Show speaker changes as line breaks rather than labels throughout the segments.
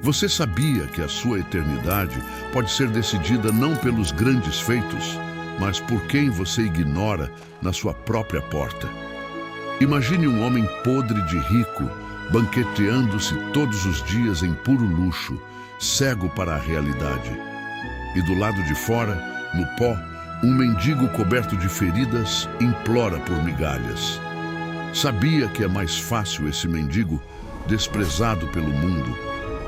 Você sabia que a sua eternidade pode ser decidida não pelos grandes feitos, mas por quem você ignora na sua própria porta? Imagine um homem podre de rico, banqueteando-se todos os dias em puro luxo, cego para a realidade. E do lado de fora, no pó, um mendigo coberto de feridas implora por migalhas. Sabia que é mais fácil esse mendigo, desprezado pelo mundo,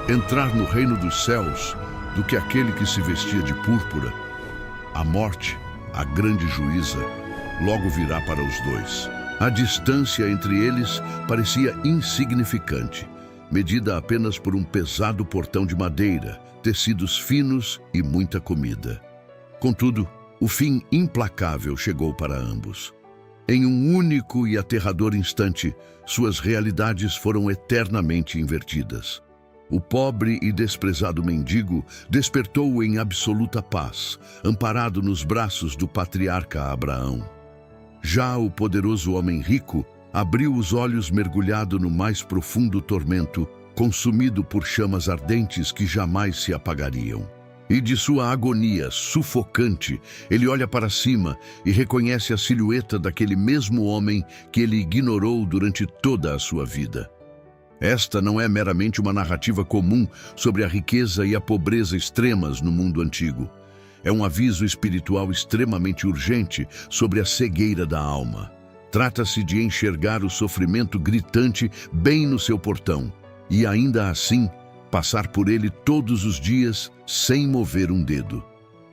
entrar no reino dos céus do que aquele que se vestia de púrpura? A morte, a grande juíza, logo virá para os dois. A distância entre eles parecia insignificante, medida apenas por um pesado portão de madeira, tecidos finos e muita comida. Contudo, o fim implacável chegou para ambos. Em um único e aterrador instante, suas realidades foram eternamente invertidas. O pobre e desprezado mendigo despertou em absoluta paz, amparado nos braços do patriarca Abraão. Já o poderoso homem rico abriu os olhos mergulhado no mais profundo tormento, consumido por chamas ardentes que jamais se apagariam. E de sua agonia sufocante, ele olha para cima e reconhece a silhueta daquele mesmo homem que ele ignorou durante toda a sua vida. Esta não é meramente uma narrativa comum sobre a riqueza e a pobreza extremas no mundo antigo. É um aviso espiritual extremamente urgente sobre a cegueira da alma. Trata-se de enxergar o sofrimento gritante bem no seu portão e, ainda assim, passar por ele todos os dias sem mover um dedo.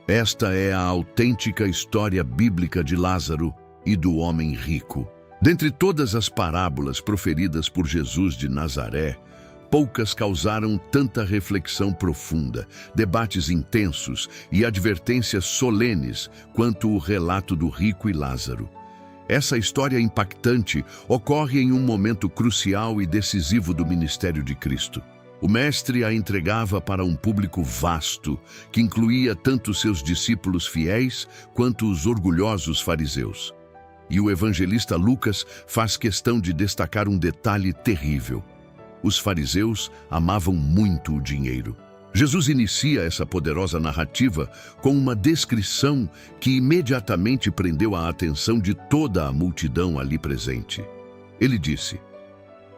Esta é a autêntica história bíblica de Lázaro e do homem rico. Dentre todas as parábolas proferidas por Jesus de Nazaré, poucas causaram tanta reflexão profunda, debates intensos e advertências solenes quanto o relato do rico e Lázaro. Essa história impactante ocorre em um momento crucial e decisivo do ministério de Cristo. O Mestre a entregava para um público vasto, que incluía tanto seus discípulos fiéis quanto os orgulhosos fariseus. E o evangelista Lucas faz questão de destacar um detalhe terrível. Os fariseus amavam muito o dinheiro. Jesus inicia essa poderosa narrativa com uma descrição que imediatamente prendeu a atenção de toda a multidão ali presente. Ele disse: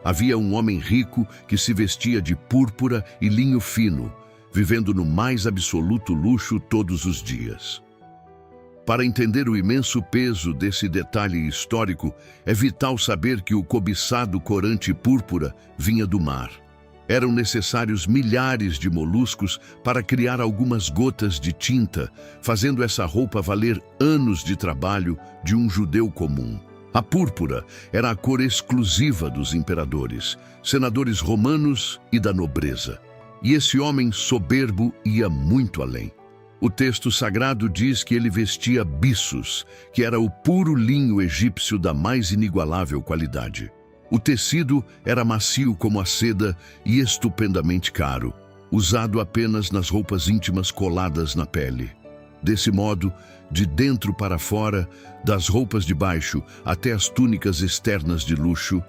havia um homem rico que se vestia de púrpura e linho fino, vivendo no mais absoluto luxo todos os dias. Para entender o imenso peso desse detalhe histórico, é vital saber que o cobiçado corante púrpura vinha do mar. Eram necessários milhares de moluscos para criar algumas gotas de tinta, fazendo essa roupa valer anos de trabalho de um judeu comum. A púrpura era a cor exclusiva dos imperadores, senadores romanos e da nobreza. E esse homem soberbo ia muito além. O texto sagrado diz que ele vestia biços, que era o puro linho egípcio da mais inigualável qualidade. O tecido era macio como a seda e estupendamente caro, usado apenas nas roupas íntimas coladas na pele. Desse modo, de dentro para fora, das roupas de baixo até as túnicas externas de luxo,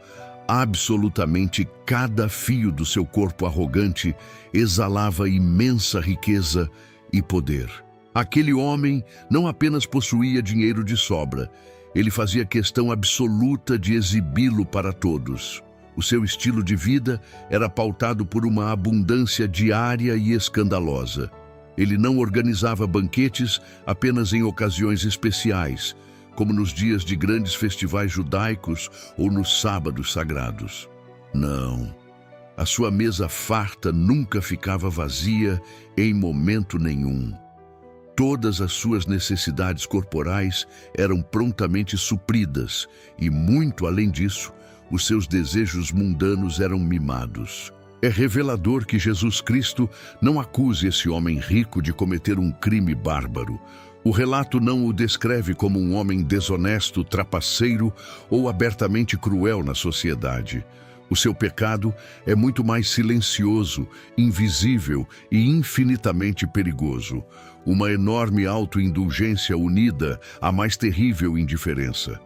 absolutamente cada fio do seu corpo arrogante exalava imensa riqueza e poder. Aquele homem não apenas possuía dinheiro de sobra, ele fazia questão absoluta de exibi-lo para todos. O seu estilo de vida era pautado por uma abundância diária e escandalosa. Ele não organizava banquetes apenas em ocasiões especiais, como nos dias de grandes festivais judaicos ou nos sábados sagrados. Não. A sua mesa farta nunca ficava vazia em momento nenhum. Todas as suas necessidades corporais eram prontamente supridas e, muito além disso, os seus desejos mundanos eram mimados. É revelador que Jesus Cristo não acuse esse homem rico de cometer um crime bárbaro. O relato não o descreve como um homem desonesto, trapaceiro ou abertamente cruel na sociedade. O seu pecado é muito mais silencioso, invisível e infinitamente perigoso. Uma enorme autoindulgência unida à mais terrível indiferença.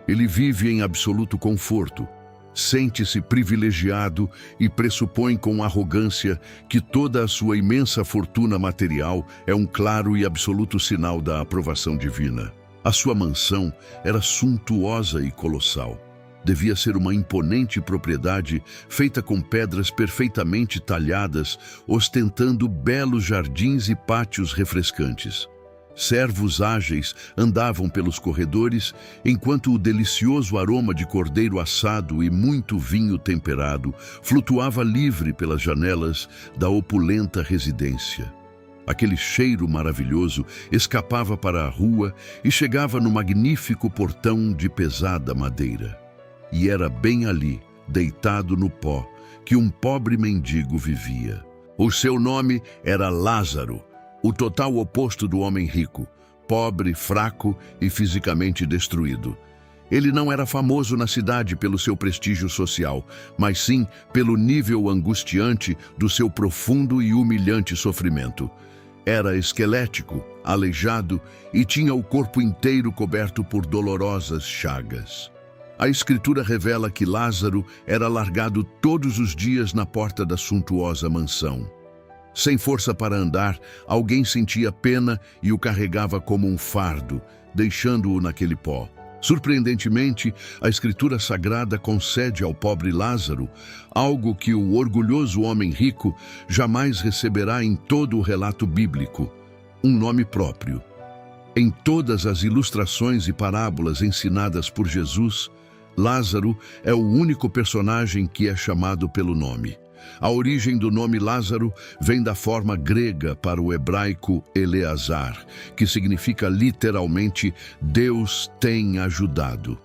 Ele vive em absoluto conforto, Sente-se privilegiado e pressupõe com arrogância que toda a sua imensa fortuna material é um claro e absoluto sinal da aprovação divina. A sua mansão era suntuosa e colossal. Devia ser uma imponente propriedade feita com pedras perfeitamente talhadas, ostentando belos jardins e pátios refrescantes. Servos ágeis andavam pelos corredores, enquanto o delicioso aroma de cordeiro assado e muito vinho temperado flutuava livre pelas janelas da opulenta residência. Aquele cheiro maravilhoso escapava para a rua e chegava no magnífico portão de pesada madeira. E era bem ali, deitado no pó, que um pobre mendigo vivia. O seu nome era Lázaro, o total oposto do homem rico, pobre, fraco e fisicamente destruído. Ele não era famoso na cidade pelo seu prestígio social, mas sim pelo nível angustiante do seu profundo e humilhante sofrimento. Era esquelético, aleijado e tinha o corpo inteiro coberto por dolorosas chagas. A Escritura revela que Lázaro era largado todos os dias na porta da suntuosa mansão. Sem força para andar, alguém sentia pena e o carregava como um fardo, deixando-o naquele pó. Surpreendentemente, a Escritura Sagrada concede ao pobre Lázaro algo que o orgulhoso homem rico jamais receberá em todo o relato bíblico: um nome próprio. Em todas as ilustrações e parábolas ensinadas por Jesus, Lázaro é o único personagem que é chamado pelo nome. A origem do nome Lázaro vem da forma grega para o hebraico Eleazar, que significa literalmente Deus tem ajudado.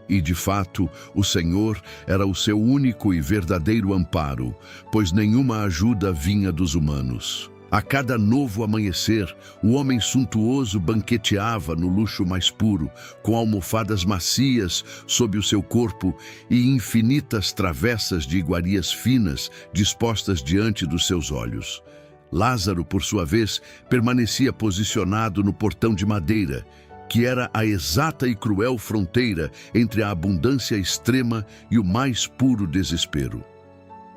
E de fato, o Senhor era o seu único e verdadeiro amparo, pois nenhuma ajuda vinha dos humanos. A cada novo amanhecer, o homem suntuoso banqueteava no luxo mais puro, com almofadas macias sob o seu corpo e infinitas travessas de iguarias finas dispostas diante dos seus olhos. Lázaro, por sua vez, permanecia posicionado no portão de madeira, que era a exata e cruel fronteira entre a abundância extrema e o mais puro desespero.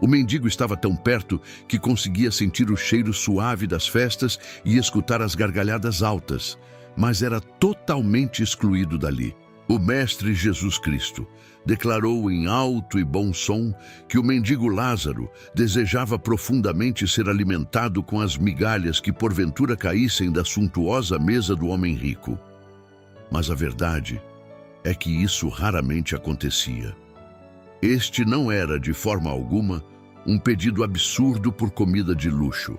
O mendigo estava tão perto que conseguia sentir o cheiro suave das festas e escutar as gargalhadas altas, mas era totalmente excluído dali. O Mestre Jesus Cristo declarou em alto e bom som que o mendigo Lázaro desejava profundamente ser alimentado com as migalhas que porventura caíssem da suntuosa mesa do homem rico. Mas a verdade é que isso raramente acontecia. Este não era, de forma alguma, um pedido absurdo por comida de luxo.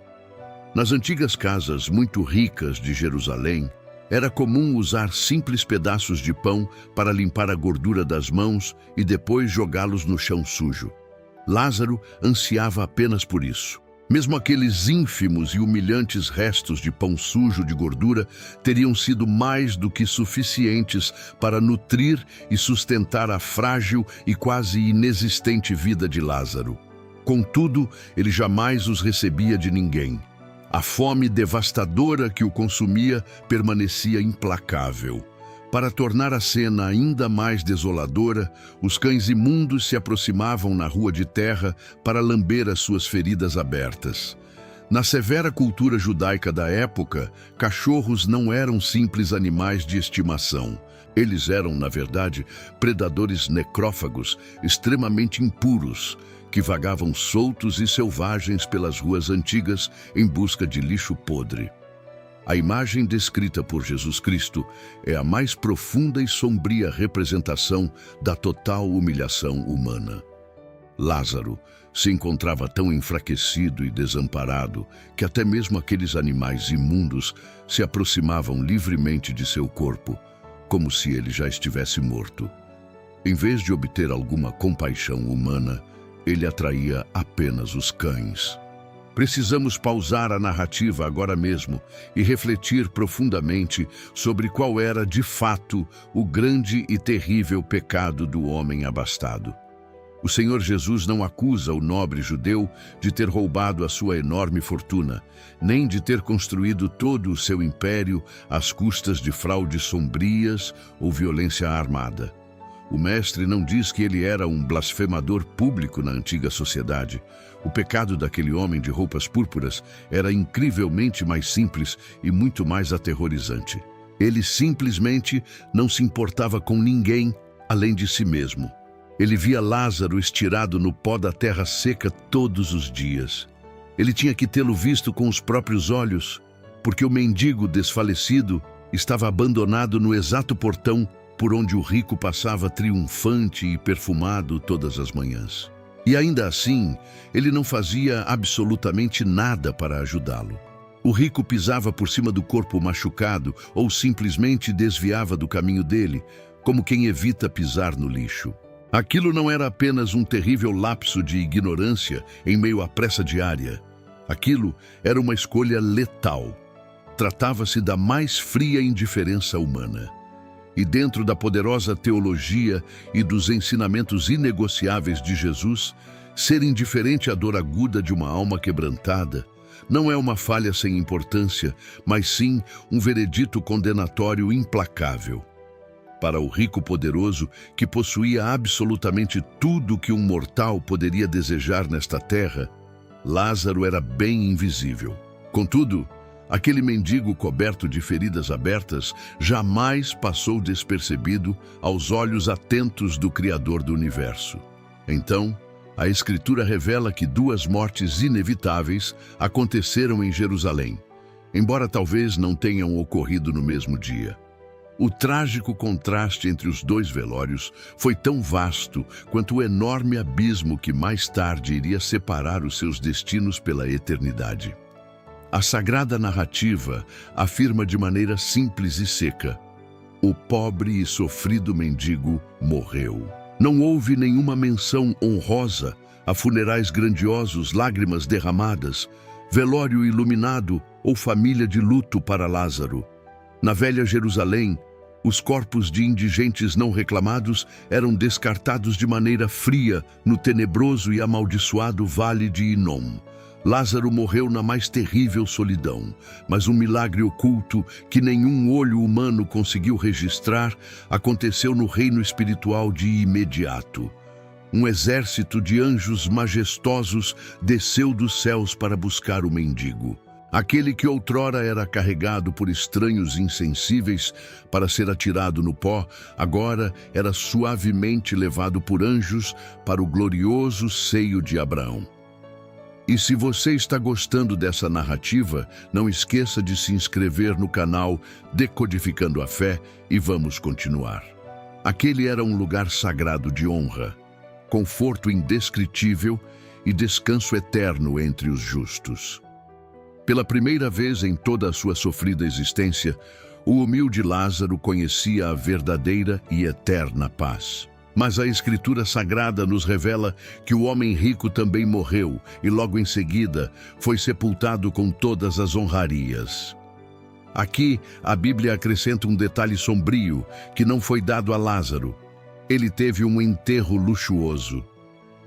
Nas antigas casas muito ricas de Jerusalém, era comum usar simples pedaços de pão para limpar a gordura das mãos e depois jogá-los no chão sujo. Lázaro ansiava apenas por isso. Mesmo aqueles ínfimos e humilhantes restos de pão sujo de gordura teriam sido mais do que suficientes para nutrir e sustentar a frágil e quase inexistente vida de Lázaro. Contudo, ele jamais os recebia de ninguém. A fome devastadora que o consumia permanecia implacável. Para tornar a cena ainda mais desoladora, os cães imundos se aproximavam na rua de terra para lamber as suas feridas abertas. Na severa cultura judaica da época, cachorros não eram simples animais de estimação. Eles eram, na verdade, predadores necrófagos extremamente impuros, que vagavam soltos e selvagens pelas ruas antigas em busca de lixo podre. A imagem descrita por Jesus Cristo é a mais profunda e sombria representação da total humilhação humana. Lázaro se encontrava tão enfraquecido e desamparado que até mesmo aqueles animais imundos se aproximavam livremente de seu corpo, como se ele já estivesse morto. Em vez de obter alguma compaixão humana, ele atraía apenas os cães. Precisamos pausar a narrativa agora mesmo e refletir profundamente sobre qual era, de fato, o grande e terrível pecado do homem abastado. O Senhor Jesus não acusa o nobre judeu de ter roubado a sua enorme fortuna, nem de ter construído todo o seu império às custas de fraudes sombrias ou violência armada. O mestre não diz que ele era um blasfemador público na antiga sociedade. O pecado daquele homem de roupas púrpuras era incrivelmente mais simples e muito mais aterrorizante. Ele simplesmente não se importava com ninguém além de si mesmo. Ele via Lázaro estirado no pó da terra seca todos os dias. Ele tinha que tê-lo visto com os próprios olhos, porque o mendigo desfalecido estava abandonado no exato portão por onde o rico passava triunfante e perfumado todas as manhãs. E ainda assim, ele não fazia absolutamente nada para ajudá-lo. O rico pisava por cima do corpo machucado ou simplesmente desviava do caminho dele, como quem evita pisar no lixo. Aquilo não era apenas um terrível lapso de ignorância em meio à pressa diária. Aquilo era uma escolha letal. Tratava-se da mais fria indiferença humana. E dentro da poderosa teologia e dos ensinamentos inegociáveis de Jesus, ser indiferente à dor aguda de uma alma quebrantada não é uma falha sem importância, mas sim um veredito condenatório implacável. Para o rico poderoso, que possuía absolutamente tudo que um mortal poderia desejar nesta terra, Lázaro era bem invisível. Contudo, aquele mendigo coberto de feridas abertas jamais passou despercebido aos olhos atentos do Criador do Universo. Então, a Escritura revela que duas mortes inevitáveis aconteceram em Jerusalém, embora talvez não tenham ocorrido no mesmo dia. O trágico contraste entre os dois velórios foi tão vasto quanto o enorme abismo que mais tarde iria separar os seus destinos pela eternidade. A sagrada narrativa afirma de maneira simples e seca: o pobre e sofrido mendigo morreu. Não houve nenhuma menção honrosa a funerais grandiosos, lágrimas derramadas, velório iluminado ou família de luto para Lázaro. Na velha Jerusalém, os corpos de indigentes não reclamados eram descartados de maneira fria no tenebroso e amaldiçoado Vale de Inom. Lázaro morreu na mais terrível solidão, mas um milagre oculto que nenhum olho humano conseguiu registrar aconteceu no reino espiritual de imediato. Um exército de anjos majestosos desceu dos céus para buscar o mendigo. Aquele que outrora era carregado por estranhos insensíveis para ser atirado no pó, agora era suavemente levado por anjos para o glorioso seio de Abraão. E se você está gostando dessa narrativa, não esqueça de se inscrever no canal Decodificando a Fé e vamos continuar. Aquele era um lugar sagrado de honra, conforto indescritível e descanso eterno entre os justos. Pela primeira vez em toda a sua sofrida existência, o humilde Lázaro conhecia a verdadeira e eterna paz. Mas a Escritura Sagrada nos revela que o homem rico também morreu e logo em seguida foi sepultado com todas as honrarias. Aqui, a Bíblia acrescenta um detalhe sombrio que não foi dado a Lázaro. Ele teve um enterro luxuoso.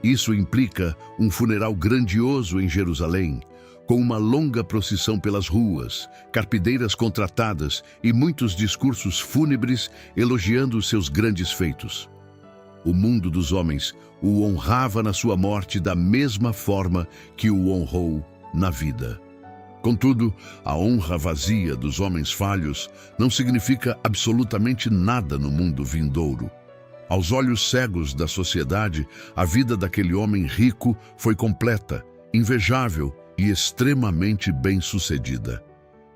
Isso implica um funeral grandioso em Jerusalém, com uma longa procissão pelas ruas, carpideiras contratadas e muitos discursos fúnebres elogiando os seus grandes feitos. O mundo dos homens o honrava na sua morte da mesma forma que o honrou na vida. Contudo, a honra vazia dos homens falhos não significa absolutamente nada no mundo vindouro. Aos olhos cegos da sociedade, a vida daquele homem rico foi completa, invejável e extremamente bem-sucedida.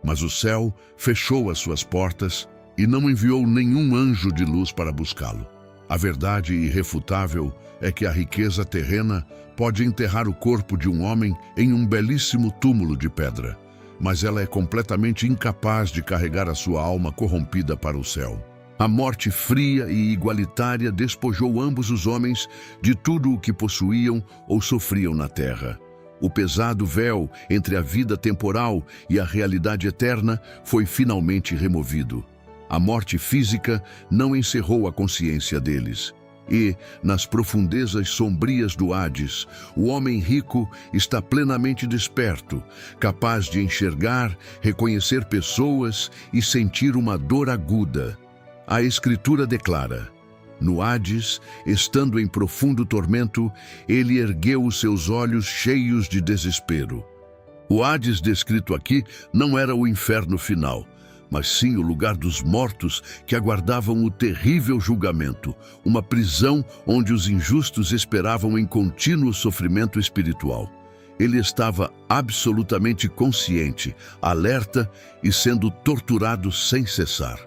Mas o céu fechou as suas portas e não enviou nenhum anjo de luz para buscá-lo. A verdade irrefutável é que a riqueza terrena pode enterrar o corpo de um homem em um belíssimo túmulo de pedra, mas ela é completamente incapaz de carregar a sua alma corrompida para o céu. A morte fria e igualitária despojou ambos os homens de tudo o que possuíam ou sofriam na terra. O pesado véu entre a vida temporal e a realidade eterna foi finalmente removido. A morte física não encerrou a consciência deles. E, nas profundezas sombrias do Hades, o homem rico está plenamente desperto, capaz de enxergar, reconhecer pessoas e sentir uma dor aguda. A Escritura declara: No Hades, estando em profundo tormento, ele ergueu os seus olhos cheios de desespero. O Hades descrito aqui não era o inferno final, mas sim o lugar dos mortos que aguardavam o terrível julgamento, uma prisão onde os injustos esperavam em contínuo sofrimento espiritual. Ele estava absolutamente consciente, alerta e sendo torturado sem cessar.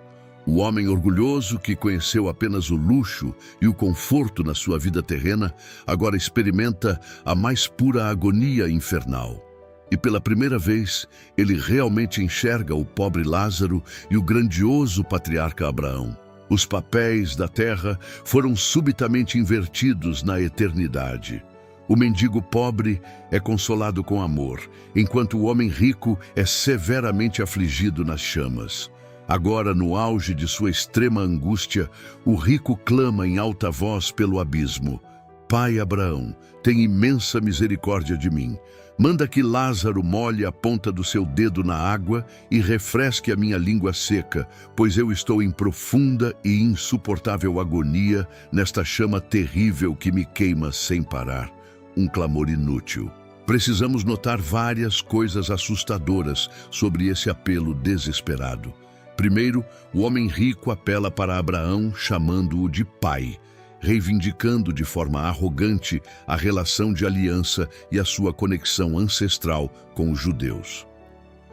O homem orgulhoso, que conheceu apenas o luxo e o conforto na sua vida terrena, agora experimenta a mais pura agonia infernal. E pela primeira vez, ele realmente enxerga o pobre Lázaro e o grandioso patriarca Abraão. Os papéis da terra foram subitamente invertidos na eternidade. O mendigo pobre é consolado com amor, enquanto o homem rico é severamente afligido nas chamas. Agora, no auge de sua extrema angústia, o rico clama em alta voz pelo abismo: Pai Abraão, tem imensa misericórdia de mim. Manda que Lázaro molhe a ponta do seu dedo na água e refresque a minha língua seca, pois eu estou em profunda e insuportável agonia nesta chama terrível que me queima sem parar. Um clamor inútil. Precisamos notar várias coisas assustadoras sobre esse apelo desesperado. Primeiro, o homem rico apela para Abraão chamando-o de pai, reivindicando de forma arrogante a relação de aliança e a sua conexão ancestral com os judeus.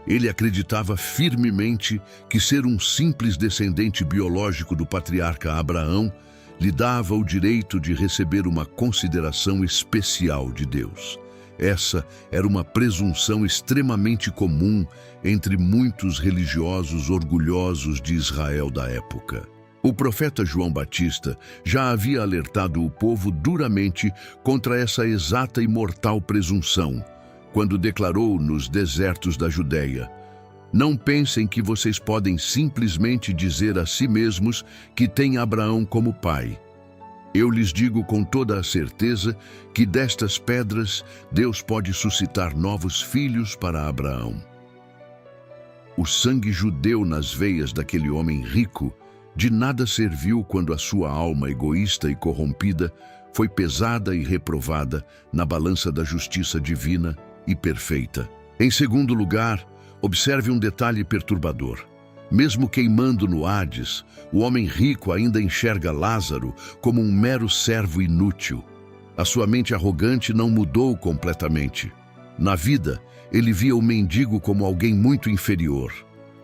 Ele acreditava firmemente que ser um simples descendente biológico do patriarca Abraão lhe dava o direito de receber uma consideração especial de Deus. Essa era uma presunção extremamente comum entre muitos religiosos orgulhosos de Israel da época. O profeta João Batista já havia alertado o povo duramente contra essa exata e mortal presunção, quando declarou nos desertos da Judéia: Não pensem que vocês podem simplesmente dizer a si mesmos que têm Abraão como pai. Eu lhes digo com toda a certeza que destas pedras Deus pode suscitar novos filhos para Abraão. O sangue judeu nas veias daquele homem rico de nada serviu quando a sua alma egoísta e corrompida foi pesada e reprovada na balança da justiça divina e perfeita. Em segundo lugar, observe um detalhe perturbador. Mesmo queimando no Hades, o homem rico ainda enxerga Lázaro como um mero servo inútil. A sua mente arrogante não mudou completamente. Na vida, ele via o mendigo como alguém muito inferior.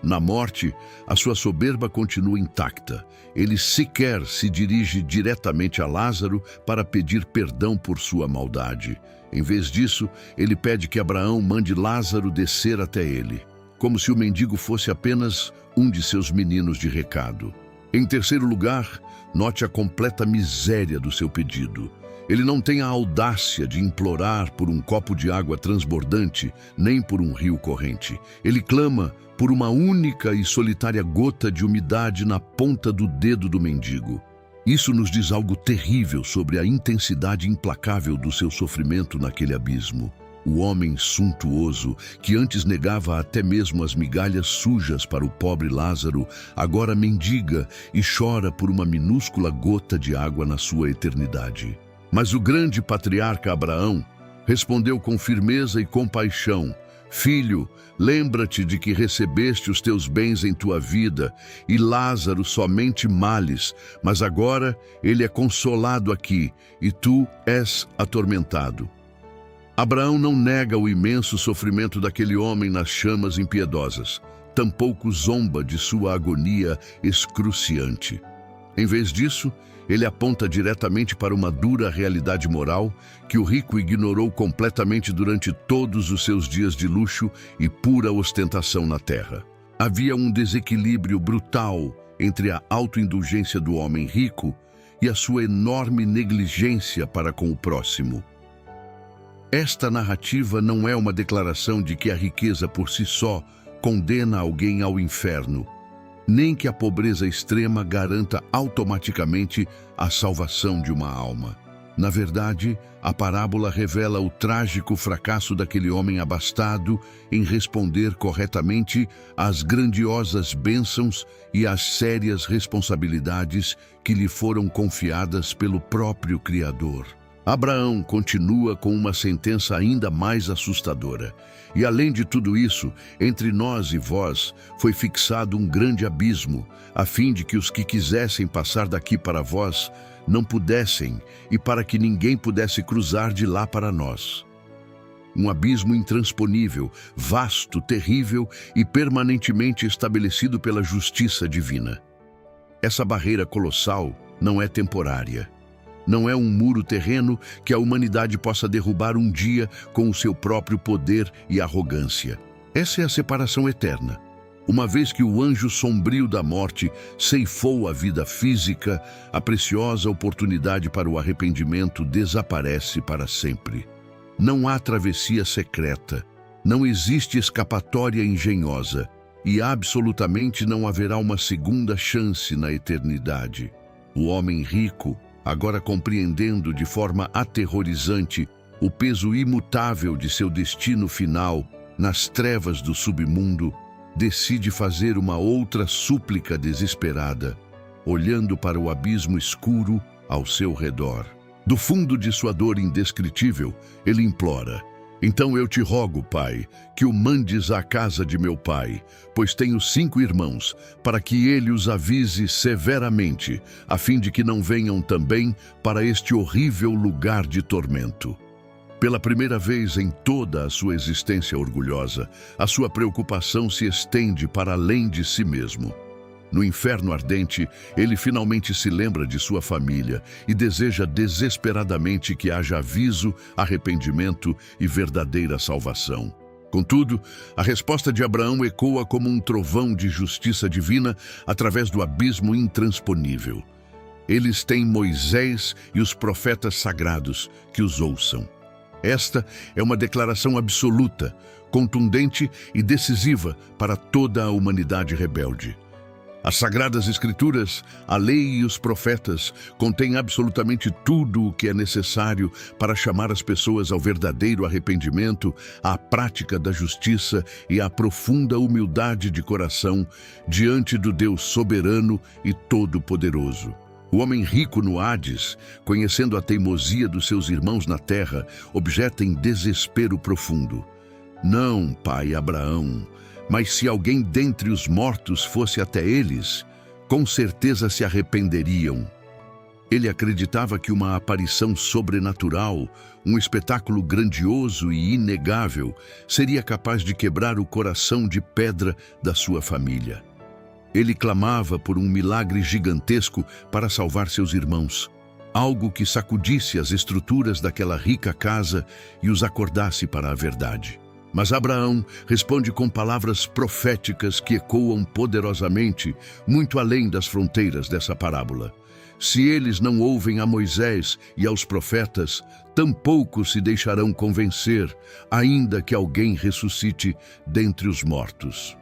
Na morte, a sua soberba continua intacta. Ele sequer se dirige diretamente a Lázaro para pedir perdão por sua maldade. Em vez disso, ele pede que Abraão mande Lázaro descer até ele, como se o mendigo fosse apenas um de seus meninos de recado. Em terceiro lugar, note a completa miséria do seu pedido. Ele não tem a audácia de implorar por um copo de água transbordante, nem por um rio corrente. Ele clama por uma única e solitária gota de umidade na ponta do dedo do mendigo. Isso nos diz algo terrível sobre a intensidade implacável do seu sofrimento naquele abismo. O homem suntuoso, que antes negava até mesmo as migalhas sujas para o pobre Lázaro, agora mendiga e chora por uma minúscula gota de água na sua eternidade. Mas o grande patriarca Abraão respondeu com firmeza e compaixão: Filho, lembra-te de que recebeste os teus bens em tua vida, e Lázaro somente males, mas agora ele é consolado aqui, e tu és atormentado. Abraão não nega o imenso sofrimento daquele homem nas chamas impiedosas, tampouco zomba de sua agonia excruciante. Em vez disso, ele aponta diretamente para uma dura realidade moral que o rico ignorou completamente durante todos os seus dias de luxo e pura ostentação na terra. Havia um desequilíbrio brutal entre a autoindulgência do homem rico e a sua enorme negligência para com o próximo. Esta narrativa não é uma declaração de que a riqueza por si só condena alguém ao inferno, nem que a pobreza extrema garanta automaticamente a salvação de uma alma. Na verdade, a parábola revela o trágico fracasso daquele homem abastado em responder corretamente às grandiosas bênçãos e às sérias responsabilidades que lhe foram confiadas pelo próprio Criador. Abraão continua com uma sentença ainda mais assustadora. E além de tudo isso, entre nós e vós foi fixado um grande abismo, a fim de que os que quisessem passar daqui para vós não pudessem, e para que ninguém pudesse cruzar de lá para nós. Um abismo intransponível, vasto, terrível e permanentemente estabelecido pela justiça divina. Essa barreira colossal não é temporária. Não é um muro terreno que a humanidade possa derrubar um dia com o seu próprio poder e arrogância. Essa é a separação eterna. Uma vez que o anjo sombrio da morte ceifou a vida física, a preciosa oportunidade para o arrependimento desaparece para sempre. Não há travessia secreta, não existe escapatória engenhosa e absolutamente não haverá uma segunda chance na eternidade. O homem rico, agora compreendendo de forma aterrorizante o peso imutável de seu destino final nas trevas do submundo, decide fazer uma outra súplica desesperada, olhando para o abismo escuro ao seu redor. Do fundo de sua dor indescritível, ele implora: então eu te rogo, Pai, que o mandes à casa de meu pai, pois tenho 5 irmãos, para que ele os avise severamente, a fim de que não venham também para este horrível lugar de tormento. Pela primeira vez em toda a sua existência orgulhosa, a sua preocupação se estende para além de si mesmo. No inferno ardente, ele finalmente se lembra de sua família e deseja desesperadamente que haja aviso, arrependimento e verdadeira salvação. Contudo, a resposta de Abraão ecoa como um trovão de justiça divina através do abismo intransponível. Eles têm Moisés e os profetas sagrados que os ouçam. Esta é uma declaração absoluta, contundente e decisiva para toda a humanidade rebelde. As Sagradas Escrituras, a lei e os profetas contêm absolutamente tudo o que é necessário para chamar as pessoas ao verdadeiro arrependimento, à prática da justiça e à profunda humildade de coração diante do Deus soberano e todo-poderoso. O homem rico no Hades, conhecendo a teimosia dos seus irmãos na terra, objeta em desespero profundo: não, pai Abraão, mas se alguém dentre os mortos fosse até eles, com certeza se arrependeriam. Ele acreditava que uma aparição sobrenatural, um espetáculo grandioso e inegável, seria capaz de quebrar o coração de pedra da sua família. Ele clamava por um milagre gigantesco para salvar seus irmãos, algo que sacudisse as estruturas daquela rica casa e os acordasse para a verdade. Mas Abraão responde com palavras proféticas que ecoam poderosamente, muito além das fronteiras dessa parábola. Se eles não ouvem a Moisés e aos profetas, tampouco se deixarão convencer, ainda que alguém ressuscite dentre os mortos.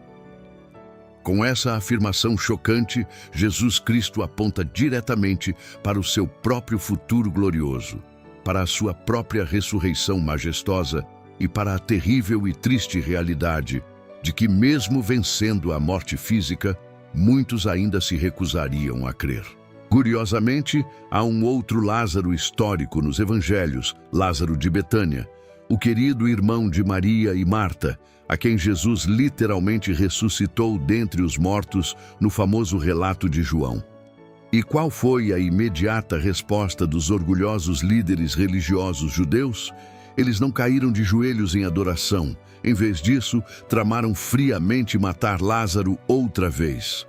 Com essa afirmação chocante, Jesus Cristo aponta diretamente para o seu próprio futuro glorioso, para a sua própria ressurreição majestosa e para a terrível e triste realidade de que, mesmo vencendo a morte física, muitos ainda se recusariam a crer. Curiosamente, há um outro Lázaro histórico nos evangelhos, Lázaro de Betânia, o querido irmão de Maria e Marta, a quem Jesus literalmente ressuscitou dentre os mortos no famoso relato de João. E qual foi a imediata resposta dos orgulhosos líderes religiosos judeus? Eles não caíram de joelhos em adoração. Em vez disso, tramaram friamente matar Lázaro outra vez.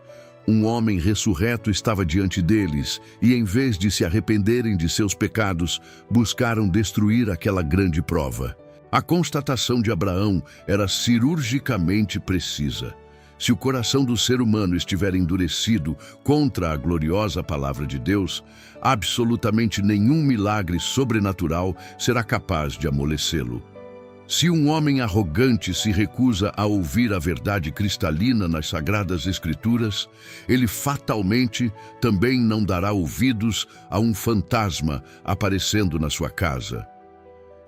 Um homem ressurreto estava diante deles e, em vez de se arrependerem de seus pecados, buscaram destruir aquela grande prova. A constatação de Abraão era cirurgicamente precisa. Se o coração do ser humano estiver endurecido contra a gloriosa palavra de Deus, absolutamente nenhum milagre sobrenatural será capaz de amolecê-lo. Se um homem arrogante se recusa a ouvir a verdade cristalina nas Sagradas Escrituras, ele fatalmente também não dará ouvidos a um fantasma aparecendo na sua casa.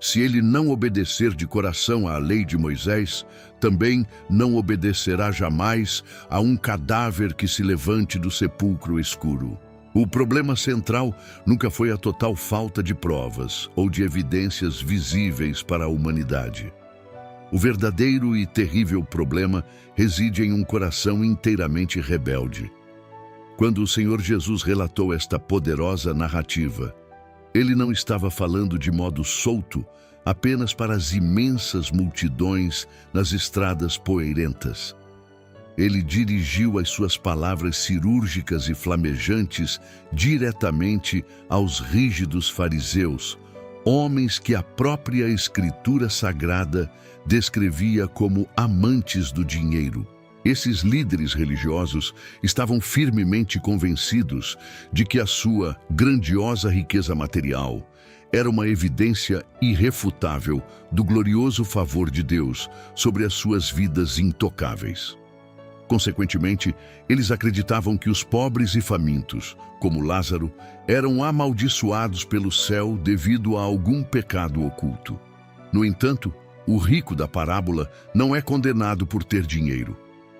Se ele não obedecer de coração à lei de Moisés, também não obedecerá jamais a um cadáver que se levante do sepulcro escuro. O problema central nunca foi a total falta de provas ou de evidências visíveis para a humanidade. O verdadeiro e terrível problema reside em um coração inteiramente rebelde. Quando o Senhor Jesus relatou esta poderosa narrativa, ele não estava falando de modo solto apenas para as imensas multidões nas estradas poeirentas. Ele dirigiu as suas palavras cirúrgicas e flamejantes diretamente aos rígidos fariseus, homens que a própria Escritura Sagrada descrevia como amantes do dinheiro. Esses líderes religiosos estavam firmemente convencidos de que a sua grandiosa riqueza material era uma evidência irrefutável do glorioso favor de Deus sobre as suas vidas intocáveis. Consequentemente, eles acreditavam que os pobres e famintos, como Lázaro, eram amaldiçoados pelo céu devido a algum pecado oculto. No entanto, o rico da parábola não é condenado por ter dinheiro.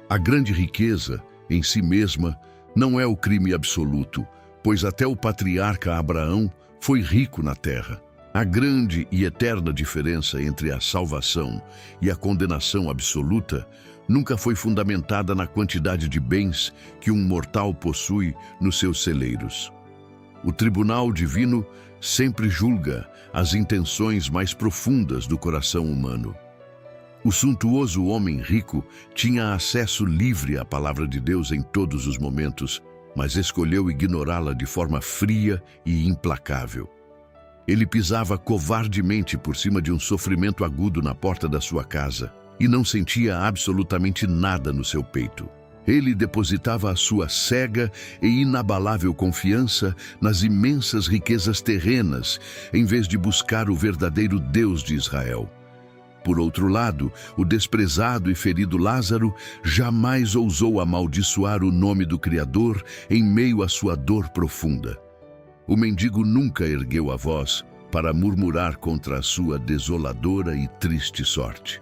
A grande riqueza, em si mesma, não é o crime absoluto, pois até o patriarca Abraão foi rico na terra. A grande e eterna diferença entre a salvação e a condenação absoluta nunca foi fundamentada na quantidade de bens que um mortal possui nos seus celeiros. O tribunal divino sempre julga as intenções mais profundas do coração humano. O suntuoso homem rico tinha acesso livre à palavra de Deus em todos os momentos, mas escolheu ignorá-la de forma fria e implacável. Ele pisava covardemente por cima de um sofrimento agudo na porta da sua casa e não sentia absolutamente nada no seu peito. Ele depositava a sua cega e inabalável confiança nas imensas riquezas terrenas, em vez de buscar o verdadeiro Deus de Israel. Por outro lado, o desprezado e ferido Lázaro jamais ousou amaldiçoar o nome do Criador em meio à sua dor profunda. O mendigo nunca ergueu a voz para murmurar contra a sua desoladora e triste sorte.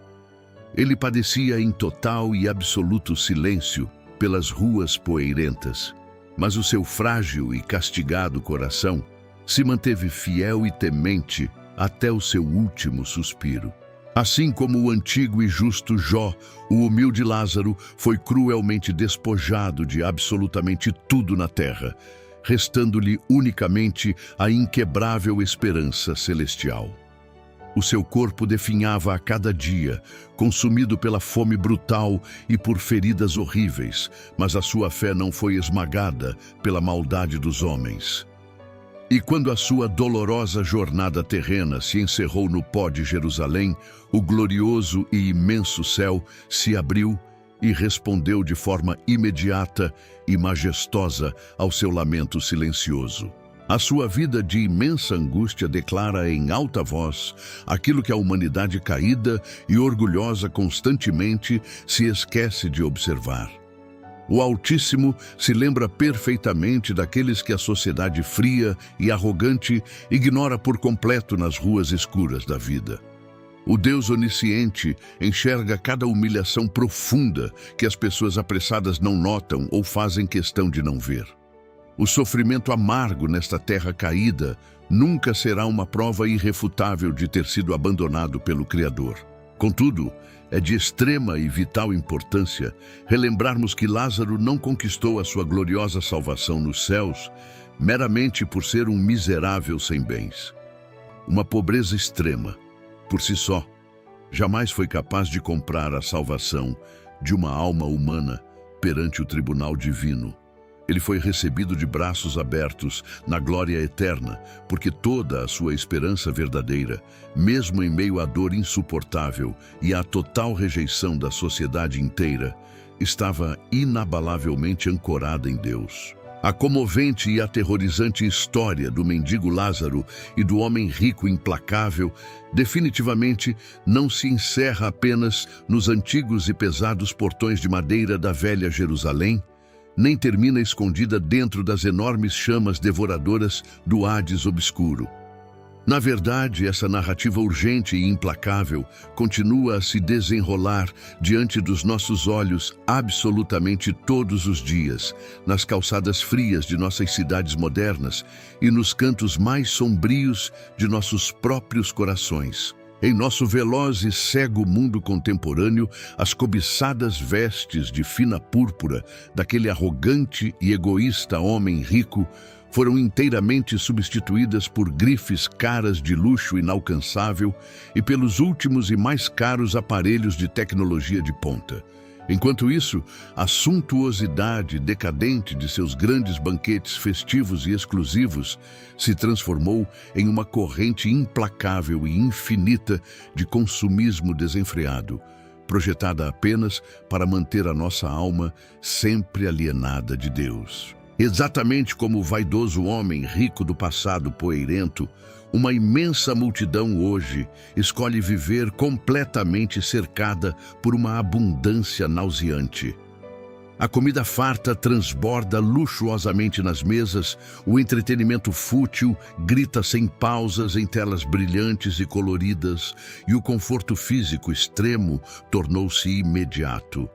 Ele padecia em total e absoluto silêncio pelas ruas poeirentas, mas o seu frágil e castigado coração se manteve fiel e temente até o seu último suspiro. Assim como o antigo e justo Jó, o humilde Lázaro foi cruelmente despojado de absolutamente tudo na terra, restando-lhe unicamente a inquebrável esperança celestial. O seu corpo definhava a cada dia, consumido pela fome brutal e por feridas horríveis, mas a sua fé não foi esmagada pela maldade dos homens. E quando a sua dolorosa jornada terrena se encerrou no pó de Jerusalém, o glorioso e imenso céu se abriu e respondeu de forma imediata e majestosa ao seu lamento silencioso. A sua vida de imensa angústia declara em alta voz aquilo que a humanidade caída e orgulhosa constantemente se esquece de observar. O Altíssimo se lembra perfeitamente daqueles que a sociedade fria e arrogante ignora por completo nas ruas escuras da vida. O Deus onisciente enxerga cada humilhação profunda que as pessoas apressadas não notam ou fazem questão de não ver. O sofrimento amargo nesta terra caída nunca será uma prova irrefutável de ter sido abandonado pelo Criador. Contudo, é de extrema e vital importância relembrarmos que Lázaro não conquistou a sua gloriosa salvação nos céus meramente por ser um miserável sem bens. Uma pobreza extrema, por si só, jamais foi capaz de comprar a salvação de uma alma humana perante o tribunal divino. Ele foi recebido de braços abertos na glória eterna, porque toda a sua esperança verdadeira, mesmo em meio à dor insuportável e à total rejeição da sociedade inteira, estava inabalavelmente ancorada em Deus. A comovente e aterrorizante história do mendigo Lázaro e do homem rico implacável definitivamente não se encerra apenas nos antigos e pesados portões de madeira da velha Jerusalém, nem termina escondida dentro das enormes chamas devoradoras do Hades obscuro. Na verdade, essa narrativa urgente e implacável continua a se desenrolar diante dos nossos olhos absolutamente todos os dias, nas calçadas frias de nossas cidades modernas e nos cantos mais sombrios de nossos próprios corações. Em nosso veloz e cego mundo contemporâneo, as cobiçadas vestes de fina púrpura daquele arrogante e egoísta homem rico foram inteiramente substituídas por grifes caras de luxo inalcançável e pelos últimos e mais caros aparelhos de tecnologia de ponta. Enquanto isso, a suntuosidade decadente de seus grandes banquetes festivos e exclusivos se transformou em uma corrente implacável e infinita de consumismo desenfreado, projetada apenas para manter a nossa alma sempre alienada de Deus. Exatamente como o vaidoso homem rico do passado poeirento, uma imensa multidão hoje escolhe viver completamente cercada por uma abundância nauseante. A comida farta transborda luxuosamente nas mesas, o entretenimento fútil grita sem pausas em telas brilhantes e coloridas, e o conforto físico extremo tornou-se imediato.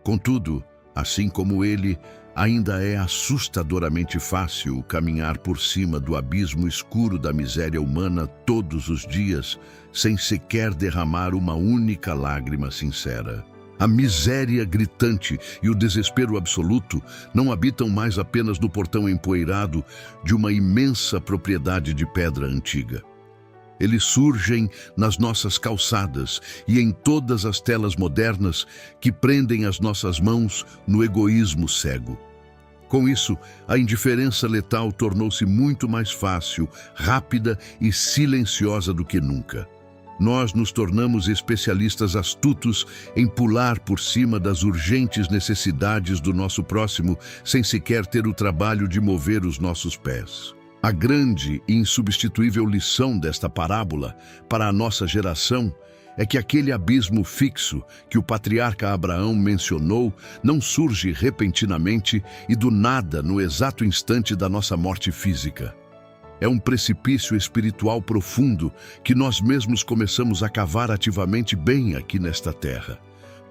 Contudo, assim como ele, ainda é assustadoramente fácil caminhar por cima do abismo escuro da miséria humana todos os dias, sem sequer derramar uma única lágrima sincera. A miséria gritante e o desespero absoluto não habitam mais apenas no portão empoeirado de uma imensa propriedade de pedra antiga. Eles surgem nas nossas calçadas e em todas as telas modernas que prendem as nossas mãos no egoísmo cego. Com isso, a indiferença letal tornou-se muito mais fácil, rápida e silenciosa do que nunca. Nós nos tornamos especialistas astutos em pular por cima das urgentes necessidades do nosso próximo sem sequer ter o trabalho de mover os nossos pés. A grande e insubstituível lição desta parábola para a nossa geração é que aquele abismo fixo que o patriarca Abraão mencionou não surge repentinamente e do nada no exato instante da nossa morte física. É um precipício espiritual profundo que nós mesmos começamos a cavar ativamente bem aqui nesta terra.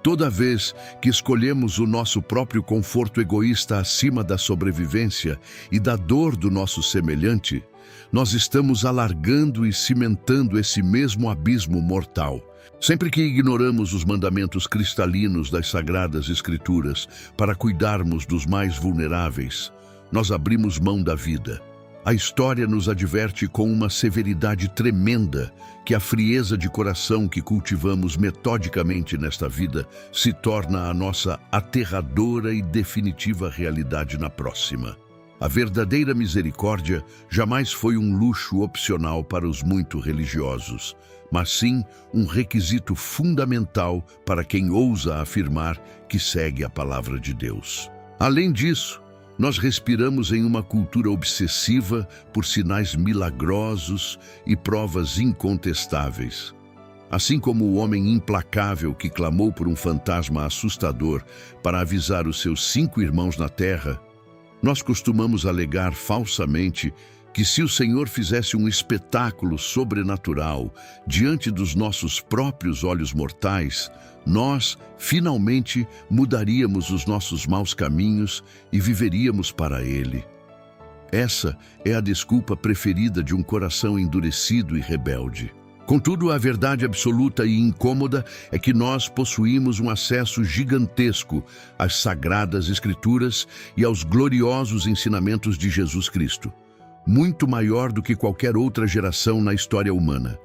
Toda vez que escolhemos o nosso próprio conforto egoísta acima da sobrevivência e da dor do nosso semelhante, nós estamos alargando e cimentando esse mesmo abismo mortal. Sempre que ignoramos os mandamentos cristalinos das Sagradas Escrituras para cuidarmos dos mais vulneráveis, nós abrimos mão da vida. A história nos adverte com uma severidade tremenda que a frieza de coração que cultivamos metodicamente nesta vida se torna a nossa aterradora e definitiva realidade na próxima. A verdadeira misericórdia jamais foi um luxo opcional para os muito religiosos, mas sim um requisito fundamental para quem ousa afirmar que segue a palavra de Deus. Além disso, nós respiramos em uma cultura obsessiva por sinais milagrosos e provas incontestáveis. Assim como o homem implacável que clamou por um fantasma assustador para avisar os seus 5 irmãos na terra, nós costumamos alegar falsamente que se o Senhor fizesse um espetáculo sobrenatural diante dos nossos próprios olhos mortais, nós, finalmente, mudaríamos os nossos maus caminhos e viveríamos para Ele. Essa é a desculpa preferida de um coração endurecido e rebelde. Contudo, a verdade absoluta e incômoda é que nós possuímos um acesso gigantesco às Sagradas Escrituras e aos gloriosos ensinamentos de Jesus Cristo, muito maior do que qualquer outra geração na história humana.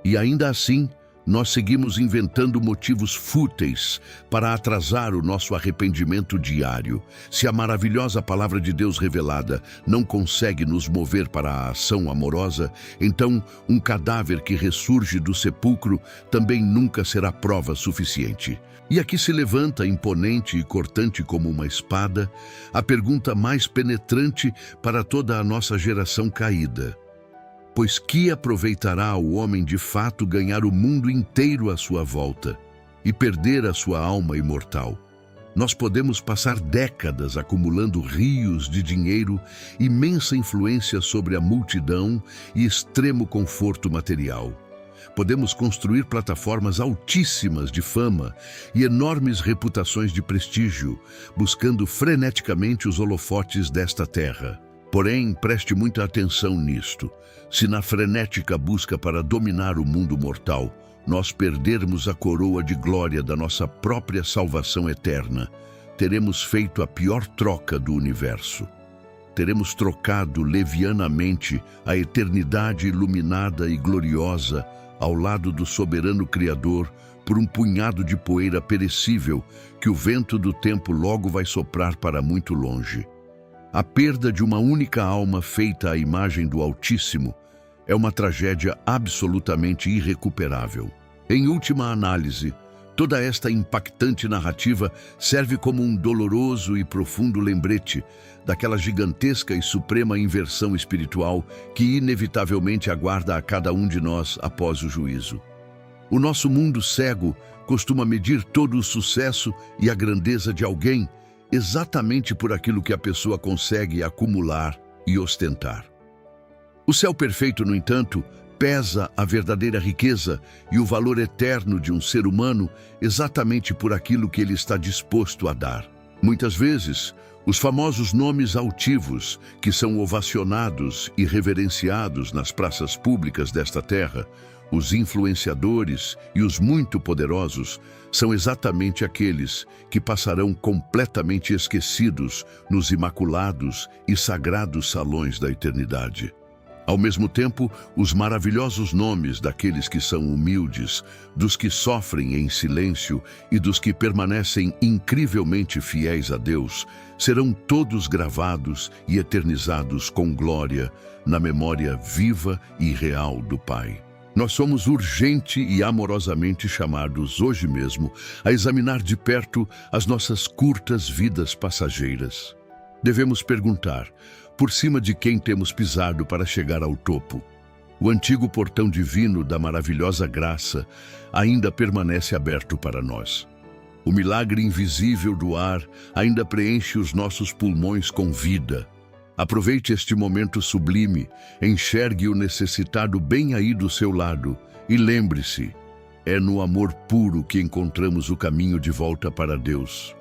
E ainda assim, Nós seguimos inventando motivos fúteis para atrasar o nosso arrependimento diário. Se a maravilhosa palavra de Deus revelada não consegue nos mover para a ação amorosa, então um cadáver que ressurge do sepulcro também nunca será prova suficiente. E aqui se levanta, imponente e cortante como uma espada, a pergunta mais penetrante para toda a nossa geração caída. Pois que aproveitará o homem de fato ganhar o mundo inteiro à sua volta e perder a sua alma imortal? Nós podemos passar décadas acumulando rios de dinheiro, imensa influência sobre a multidão e extremo conforto material. Podemos construir plataformas altíssimas de fama e enormes reputações de prestígio, buscando freneticamente os holofotes desta terra. Porém, preste muita atenção nisto. Se na frenética busca para dominar o mundo mortal, nós perdermos a coroa de glória da nossa própria salvação eterna, teremos feito a pior troca do universo. Teremos trocado levianamente a eternidade iluminada e gloriosa ao lado do soberano Criador por um punhado de poeira perecível que o vento do tempo logo vai soprar para muito longe. A perda de uma única alma feita à imagem do Altíssimo é uma tragédia absolutamente irrecuperável. Em última análise, toda esta impactante narrativa serve como um doloroso e profundo lembrete daquela gigantesca e suprema inversão espiritual que inevitavelmente aguarda a cada um de nós após o juízo. O nosso mundo cego costuma medir todo o sucesso e a grandeza de alguém exatamente por aquilo que a pessoa consegue acumular e ostentar. O céu perfeito, no entanto, pesa a verdadeira riqueza e o valor eterno de um ser humano exatamente por aquilo que ele está disposto a dar. Muitas vezes, os famosos nomes altivos, que são ovacionados e reverenciados nas praças públicas desta terra, os influenciadores e os muito poderosos, são exatamente aqueles que passarão completamente esquecidos nos imaculados e sagrados salões da eternidade. Ao mesmo tempo, os maravilhosos nomes daqueles que são humildes, dos que sofrem em silêncio e dos que permanecem incrivelmente fiéis a Deus, serão todos gravados e eternizados com glória na memória viva e real do Pai. Nós somos urgente e amorosamente chamados hoje mesmo a examinar de perto as nossas curtas vidas passageiras. Devemos perguntar, por cima de quem temos pisado para chegar ao topo? O antigo portão divino da maravilhosa graça ainda permanece aberto para nós. O milagre invisível do ar ainda preenche os nossos pulmões com vida. Aproveite este momento sublime, enxergue o necessitado bem aí do seu lado e lembre-se, é no amor puro que encontramos o caminho de volta para Deus.